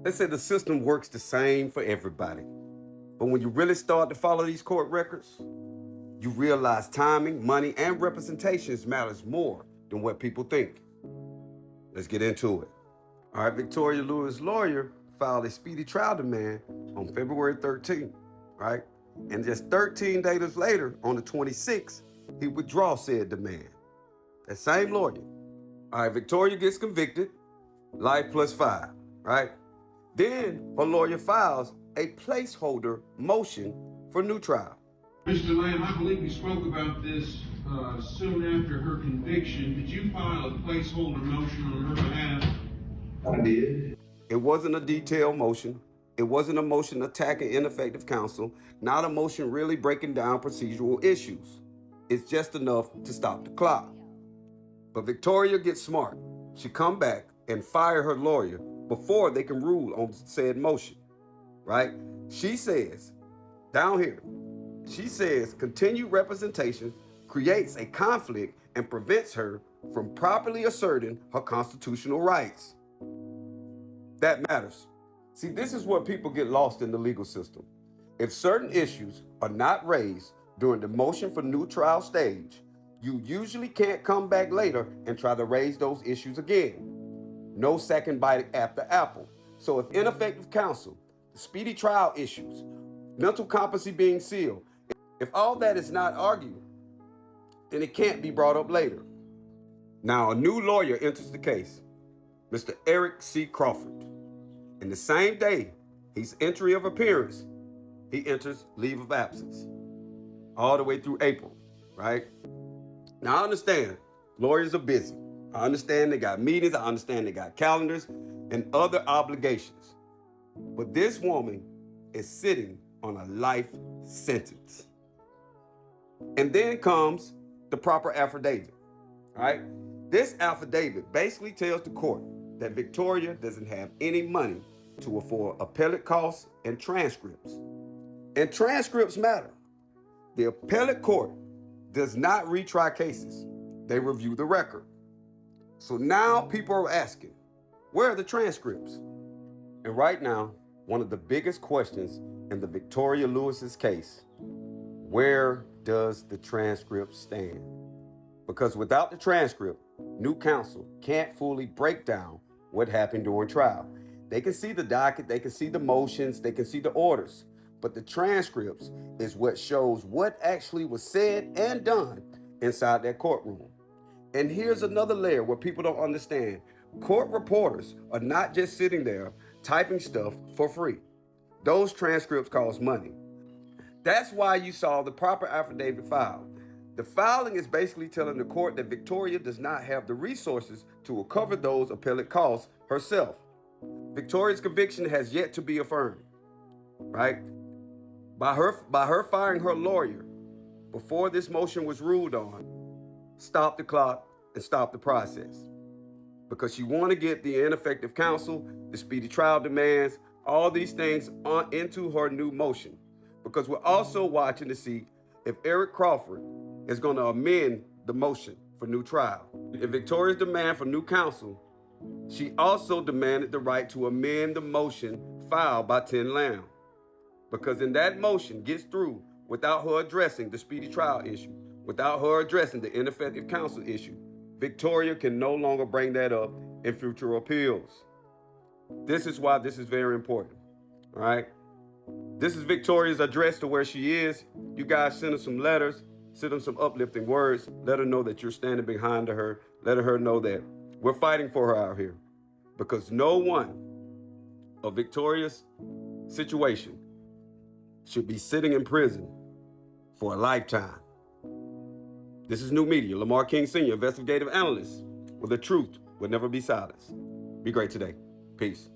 They say the system works the same for everybody. But when you really start to follow these court records, you realize timing, money, and representations matters more than what people think. Let's get into it. All right, Victoria Lewis' lawyer filed a speedy trial demand on February 13th, right? And just 13 days later, on the 26th, he withdraw said demand. That same lawyer. All right, Victoria gets convicted, life plus 5, right? Then her lawyer files a placeholder motion for new trial. Mr. Lamb, I believe we spoke about this soon after her conviction. Did you file a placeholder motion on her behalf? I did. It wasn't a detailed motion. It wasn't a motion attacking ineffective counsel, not a motion really breaking down procedural issues. It's just enough to stop the clock. But Victoria gets smart. She come back and fire her lawyer before they can rule on said motion, right? She says, down here, she says continued representation creates a conflict and prevents her from properly asserting her constitutional rights. That matters. See, this is where people get lost in the legal system. If certain issues are not raised during the motion for new trial stage, you usually can't come back later and try to raise those issues again. No second bite at the apple. So if ineffective counsel, speedy trial issues, mental competency being sealed, if all that is not argued, then it can't be brought up later. Now, a new lawyer enters the case, Mr. Eric C. Crawford. And the same day he's entry of appearance, he enters leave of absence all the way through April, right? Now, I understand lawyers are busy. I understand they got meetings. I understand they got calendars and other obligations. But this woman is sitting on a life sentence. And then comes the proper affidavit, right? This affidavit basically tells the court that Victoria doesn't have any money to afford appellate costs and transcripts. And transcripts matter. The appellate court does not retry cases. They review the record. So now people are asking, where are the transcripts? And right now, one of the biggest questions in the Victoria Lewis's case, where does the transcript stand? Because without the transcript, new counsel can't fully break down what happened during trial. They can see the docket, they can see the motions, they can see the orders, but the transcripts is what shows what actually was said and done inside that courtroom. And here's another layer where people don't understand. Court reporters are not just sitting there typing stuff for free. Those transcripts cost money. That's why you saw the proper affidavit filed. The filing is basically telling the court that Victoria does not have the resources to recover those appellate costs herself. Victoria's conviction has yet to be affirmed, right? By her firing her lawyer before this motion was ruled on, stop the clock and stop the process. Because you want to get the ineffective counsel, the speedy trial demands, all these things into her new motion. Because we're also watching to see if Eric Crawford is going to amend the motion for new trial. In Victoria's demand for new counsel, she also demanded the right to amend the motion filed by Ten Lamb. Because in that motion gets through without her addressing the speedy trial issue, without her addressing the ineffective counsel issue, Victoria can no longer bring that up in future appeals. This is why this is very important, all right? This is Victoria's address to where she is. You guys send her some letters, send her some uplifting words, let her know that you're standing behind her, let her know that we're fighting for her out here. Because no one of Victoria's situation should be sitting in prison for a lifetime. This is New Media, Lamar King Sr., investigative analyst, where the truth will never be silenced. Be great today. Peace.